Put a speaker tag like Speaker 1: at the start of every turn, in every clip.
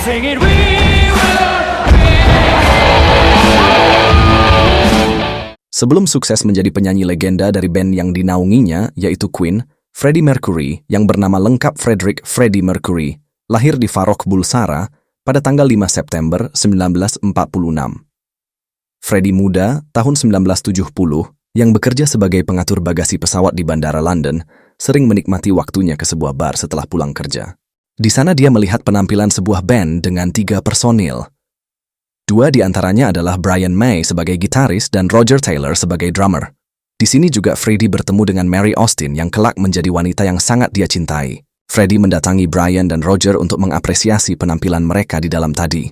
Speaker 1: sing it, we will.
Speaker 2: Sebelum sukses menjadi penyanyi legenda dari band yang dinaunginya, yaitu Queen, Freddie Mercury, yang bernama lengkap Frederick Freddie Mercury, lahir di Farouk Bulsara pada tanggal 5 September 1946. Freddie muda, tahun 1970, yang bekerja sebagai pengatur bagasi pesawat di Bandara London, sering menikmati waktunya ke sebuah bar setelah pulang kerja. Di sana dia melihat penampilan sebuah band dengan 3 personil. 2 di antaranya adalah Brian May sebagai gitaris dan Roger Taylor sebagai drummer. Di sini juga Freddie bertemu dengan Mary Austin yang kelak menjadi wanita yang sangat dia cintai. Freddie mendatangi Brian dan Roger untuk mengapresiasi penampilan mereka di dalam tadi.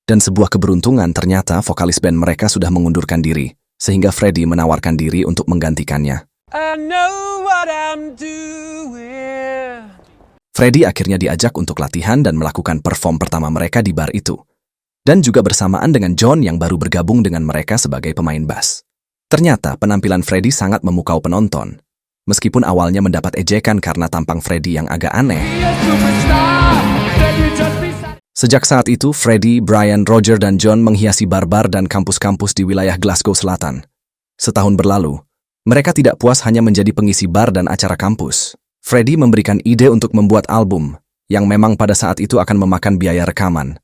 Speaker 2: Dan sebuah keberuntungan ternyata vokalis band mereka sudah mengundurkan diri, sehingga Freddie menawarkan diri untuk menggantikannya.
Speaker 1: I know what I'm doing.
Speaker 2: Freddie akhirnya diajak untuk latihan dan melakukan perform pertama mereka di bar itu. Dan juga bersamaan dengan John yang baru bergabung dengan mereka sebagai pemain bass. Ternyata penampilan Freddie sangat memukau penonton. Meskipun awalnya mendapat ejekan karena tampang Freddie yang agak aneh. Sejak saat itu, Freddie, Brian, Roger, dan John menghiasi bar-bar dan kampus-kampus di wilayah Glasgow Selatan. Setahun berlalu, mereka tidak puas hanya menjadi pengisi bar dan acara kampus. Freddie memberikan ide untuk membuat album, yang memang pada saat itu akan memakan biaya rekaman.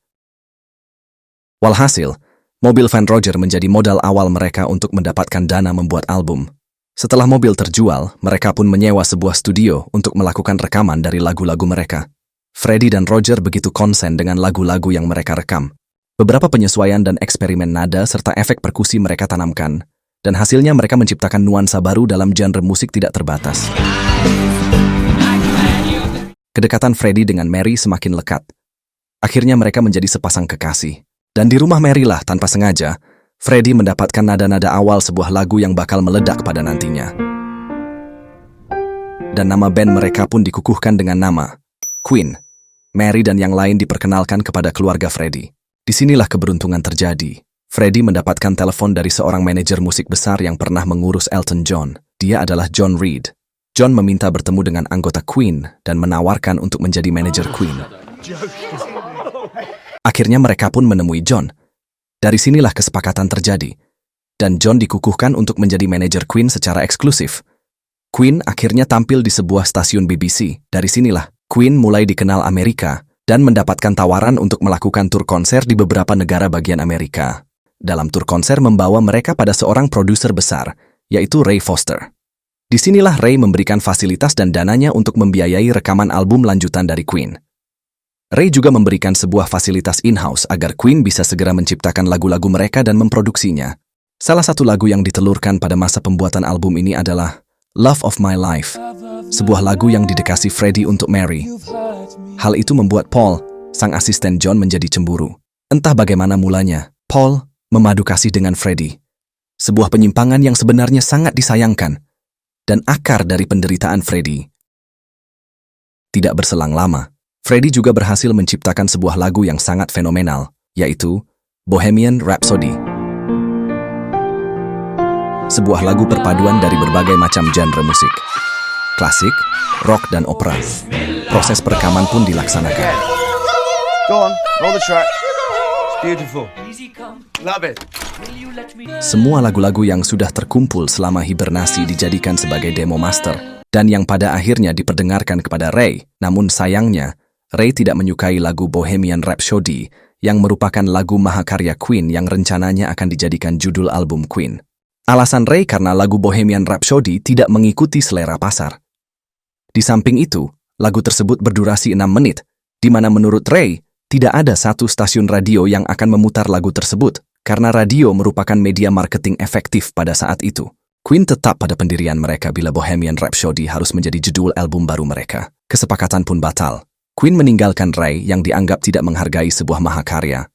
Speaker 2: Walhasil, mobil van Roger menjadi modal awal mereka untuk mendapatkan dana membuat album. Setelah mobil terjual, mereka pun menyewa sebuah studio untuk melakukan rekaman dari lagu-lagu mereka. Freddie dan Roger begitu konsen dengan lagu-lagu yang mereka rekam. Beberapa penyesuaian dan eksperimen nada serta efek perkusi mereka tanamkan, dan hasilnya mereka menciptakan nuansa baru dalam genre musik tidak terbatas. Kedekatan Freddie dengan Mary semakin lekat. Akhirnya mereka menjadi sepasang kekasih. Dan di rumah Mary lah tanpa sengaja, Freddie mendapatkan nada-nada awal sebuah lagu yang bakal meledak pada nantinya. Dan nama band mereka pun dikukuhkan dengan nama Queen. Mary dan yang lain diperkenalkan kepada keluarga Freddie. Disinilah keberuntungan terjadi. Freddie mendapatkan telepon dari seorang manajer musik besar yang pernah mengurus Elton John. Dia adalah John Reid. John meminta bertemu dengan anggota Queen dan menawarkan untuk menjadi manajer Queen. Akhirnya mereka pun menemui John. Dari sinilah kesepakatan terjadi. Dan John dikukuhkan untuk menjadi manajer Queen secara eksklusif. Queen akhirnya tampil di sebuah stasiun BBC. Dari sinilah, Queen mulai dikenal Amerika dan mendapatkan tawaran untuk melakukan tur konser di beberapa negara bagian Amerika. Dalam tur konser membawa mereka pada seorang produser besar, yaitu Ray Foster. Disinilah Ray memberikan fasilitas dan dananya untuk membiayai rekaman album lanjutan dari Queen. Ray juga memberikan sebuah fasilitas in-house agar Queen bisa segera menciptakan lagu-lagu mereka dan memproduksinya. Salah satu lagu yang ditelurkan pada masa pembuatan album ini adalah Love of My Life, sebuah lagu yang didedikasi Freddie untuk Mary. Hal itu membuat Paul, sang asisten John, menjadi cemburu. Entah bagaimana mulanya, Paul memadu kasih dengan Freddie. Sebuah penyimpangan yang sebenarnya sangat disayangkan dan akar dari penderitaan Freddie. Tidak berselang lama, Freddie juga berhasil menciptakan sebuah lagu yang sangat fenomenal, yaitu Bohemian Rhapsody. Sebuah lagu perpaduan dari berbagai macam genre musik. Klasik, rock, dan opera. Proses perekaman pun dilaksanakan.
Speaker 3: Go on, roll the track. It's beautiful. Love it.
Speaker 2: Semua lagu-lagu yang sudah terkumpul selama hibernasi dijadikan sebagai demo master, dan yang pada akhirnya diperdengarkan kepada Ray. Namun sayangnya, Ray tidak menyukai lagu Bohemian Rhapsody, yang merupakan lagu mahakarya Queen yang rencananya akan dijadikan judul album Queen. Alasan Ray karena lagu Bohemian Rhapsody tidak mengikuti selera pasar. Di samping itu, lagu tersebut berdurasi 6 menit, di mana menurut Ray, tidak ada satu stasiun radio yang akan memutar lagu tersebut, karena radio merupakan media marketing efektif pada saat itu. Queen tetap pada pendirian mereka bila Bohemian Rhapsody harus menjadi judul album baru mereka. Kesepakatan pun batal. Queen meninggalkan Ray yang dianggap tidak menghargai sebuah mahakarya.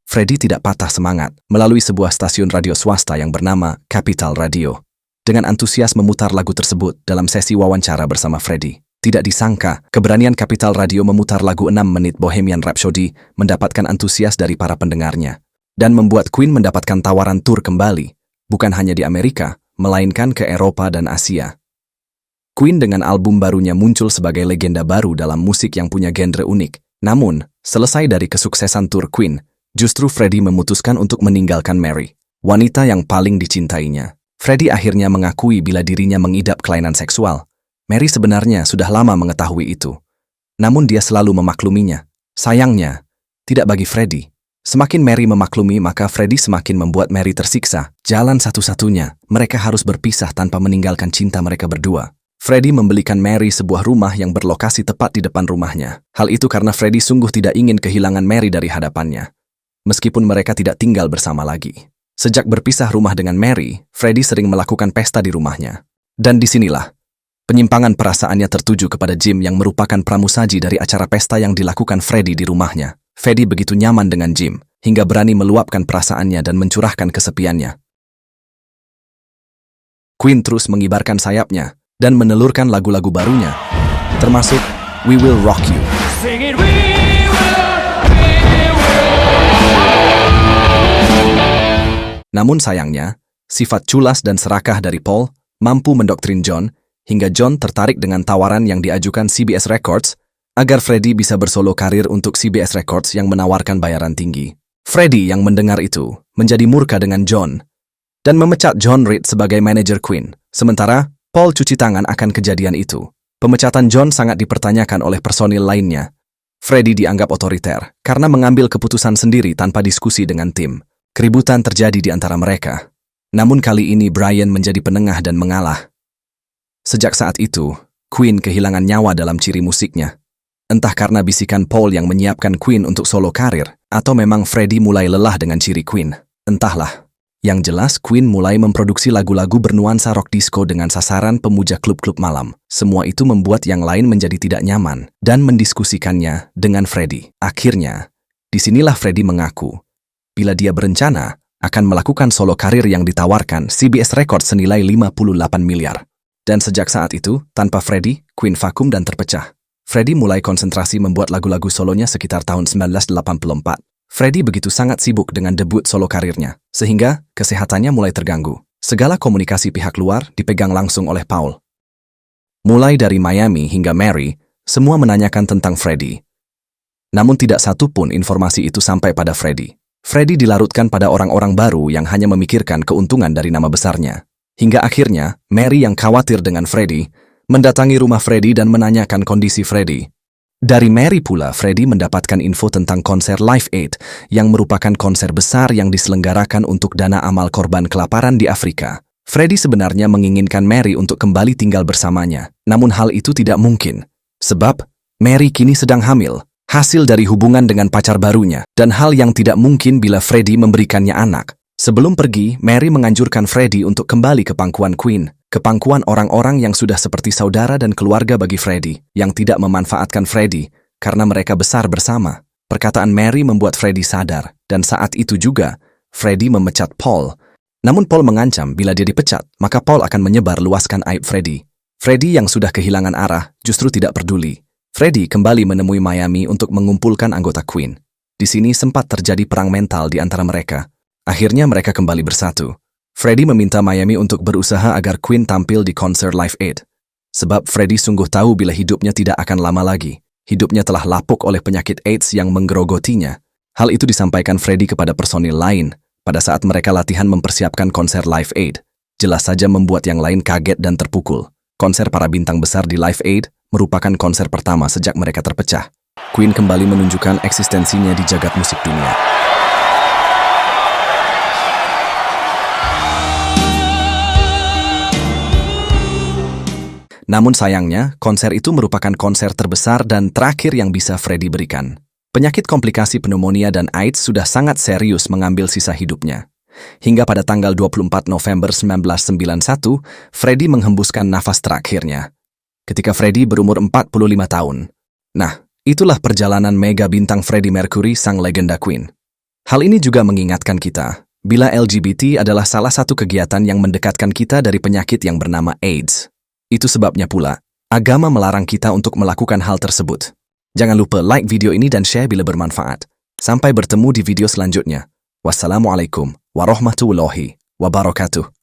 Speaker 2: Freddie tidak patah semangat melalui sebuah stasiun radio swasta yang bernama Capital Radio. Dengan antusias memutar lagu tersebut dalam sesi wawancara bersama Freddie. Tidak disangka, keberanian Capital Radio memutar lagu 6 menit Bohemian Rhapsody mendapatkan antusias dari para pendengarnya. Dan membuat Queen mendapatkan tawaran tur kembali, bukan hanya di Amerika, melainkan ke Eropa dan Asia. Queen dengan album barunya muncul sebagai legenda baru dalam musik yang punya genre unik. Namun, selesai dari kesuksesan tur Queen, justru Freddie memutuskan untuk meninggalkan Mary, wanita yang paling dicintainya. Freddie akhirnya mengakui bila dirinya mengidap kelainan seksual. Mary sebenarnya sudah lama mengetahui itu. Namun dia selalu memakluminya. Sayangnya, tidak bagi Freddie. Semakin Mary memaklumi, maka Freddie semakin membuat Mary tersiksa. Jalan satu-satunya, mereka harus berpisah tanpa meninggalkan cinta mereka berdua. Freddie membelikan Mary sebuah rumah yang berlokasi tepat di depan rumahnya. Hal itu karena Freddie sungguh tidak ingin kehilangan Mary dari hadapannya. Meskipun mereka tidak tinggal bersama lagi. Sejak berpisah rumah dengan Mary, Freddie sering melakukan pesta di rumahnya. Dan disinilah, penyimpangan perasaannya tertuju kepada Jim yang merupakan pramusaji dari acara pesta yang dilakukan Freddie di rumahnya. Freddie begitu nyaman dengan Jim, hingga berani meluapkan perasaannya dan mencurahkan kesepiannya. Queen terus mengibarkan sayapnya dan menelurkan lagu-lagu barunya, termasuk We Will Rock You.
Speaker 1: Sing it, we will.
Speaker 2: Namun sayangnya, sifat culas dan serakah dari Paul mampu mendoktrin John, hingga John tertarik dengan tawaran yang diajukan CBS Records agar Freddie bisa bersolo karir untuk CBS Records yang menawarkan bayaran tinggi. Freddie yang mendengar itu menjadi murka dengan John dan memecat John Reid sebagai manajer Queen. Sementara Paul cuci tangan akan kejadian itu. Pemecatan John sangat dipertanyakan oleh personil lainnya. Freddie dianggap otoriter karena mengambil keputusan sendiri tanpa diskusi dengan tim. Keributan terjadi di antara mereka. Namun kali ini Brian menjadi penengah dan mengalah. Sejak saat itu, Queen kehilangan nyawa dalam ciri musiknya. Entah karena bisikan Paul yang menyiapkan Queen untuk solo karir, atau memang Freddie mulai lelah dengan ciri Queen. Entahlah. Yang jelas, Queen mulai memproduksi lagu-lagu bernuansa rock disco dengan sasaran pemuja klub-klub malam. Semua itu membuat yang lain menjadi tidak nyaman dan mendiskusikannya dengan Freddie. Akhirnya, disinilah Freddie mengaku bila dia berencana akan melakukan solo karir yang ditawarkan CBS Records senilai 58 miliar. Dan sejak saat itu, tanpa Freddie, Queen vakum dan terpecah. Freddie mulai konsentrasi membuat lagu-lagu solonya sekitar tahun 1984. Freddie begitu sangat sibuk dengan debut solo karirnya, sehingga kesehatannya mulai terganggu. Segala komunikasi pihak luar dipegang langsung oleh Paul. Mulai dari Miami hingga Mary, semua menanyakan tentang Freddie. Namun tidak satu pun informasi itu sampai pada Freddie. Freddie dilarutkan pada orang-orang baru yang hanya memikirkan keuntungan dari nama besarnya. Hingga akhirnya, Mary yang khawatir dengan Freddie, mendatangi rumah Freddie dan menanyakan kondisi Freddie. Dari Mary pula, Freddie mendapatkan info tentang konser Live Aid, yang merupakan konser besar yang diselenggarakan untuk dana amal korban kelaparan di Afrika. Freddie sebenarnya menginginkan Mary untuk kembali tinggal bersamanya, namun hal itu tidak mungkin. Sebab, Mary kini sedang hamil, hasil dari hubungan dengan pacar barunya, dan hal yang tidak mungkin bila Freddie memberikannya anak. Sebelum pergi, Mary menganjurkan Freddie untuk kembali ke pangkuan Queen, ke pangkuan orang-orang yang sudah seperti saudara dan keluarga bagi Freddie, yang tidak memanfaatkan Freddie karena mereka besar bersama. Perkataan Mary membuat Freddie sadar, dan saat itu juga, Freddie memecat Paul. Namun Paul mengancam bila dia dipecat, maka Paul akan menyebar luaskan aib Freddie. Freddie yang sudah kehilangan arah justru tidak peduli. Freddie kembali menemui Miami untuk mengumpulkan anggota Queen. Di sini sempat terjadi perang mental di antara mereka. Akhirnya mereka kembali bersatu. Freddie meminta Miami untuk berusaha agar Queen tampil di konser Live Aid. Sebab Freddie sungguh tahu bila hidupnya tidak akan lama lagi. Hidupnya telah lapuk oleh penyakit AIDS yang menggerogotinya. Hal itu disampaikan Freddie kepada personil lain pada saat mereka latihan mempersiapkan konser Live Aid. Jelas saja membuat yang lain kaget dan terpukul. Konser para bintang besar di Live Aid merupakan konser pertama sejak mereka terpecah. Queen kembali menunjukkan eksistensinya di jagat musik dunia. Namun sayangnya, konser itu merupakan konser terbesar dan terakhir yang bisa Freddie berikan. Penyakit komplikasi pneumonia dan AIDS sudah sangat serius mengambil sisa hidupnya. Hingga pada tanggal 24 November 1991, Freddie menghembuskan nafas terakhirnya. Ketika Freddie berumur 45 tahun. Nah, itulah perjalanan mega bintang Freddie Mercury, sang legenda Queen. Hal ini juga mengingatkan kita, bila LGBT adalah salah satu kegiatan yang mendekatkan kita dari penyakit yang bernama AIDS. Itu sebabnya pula, agama melarang kita untuk melakukan hal tersebut. Jangan lupa like video ini dan share bila bermanfaat. Sampai bertemu di video selanjutnya. Wassalamualaikum warahmatullahi wabarakatuh.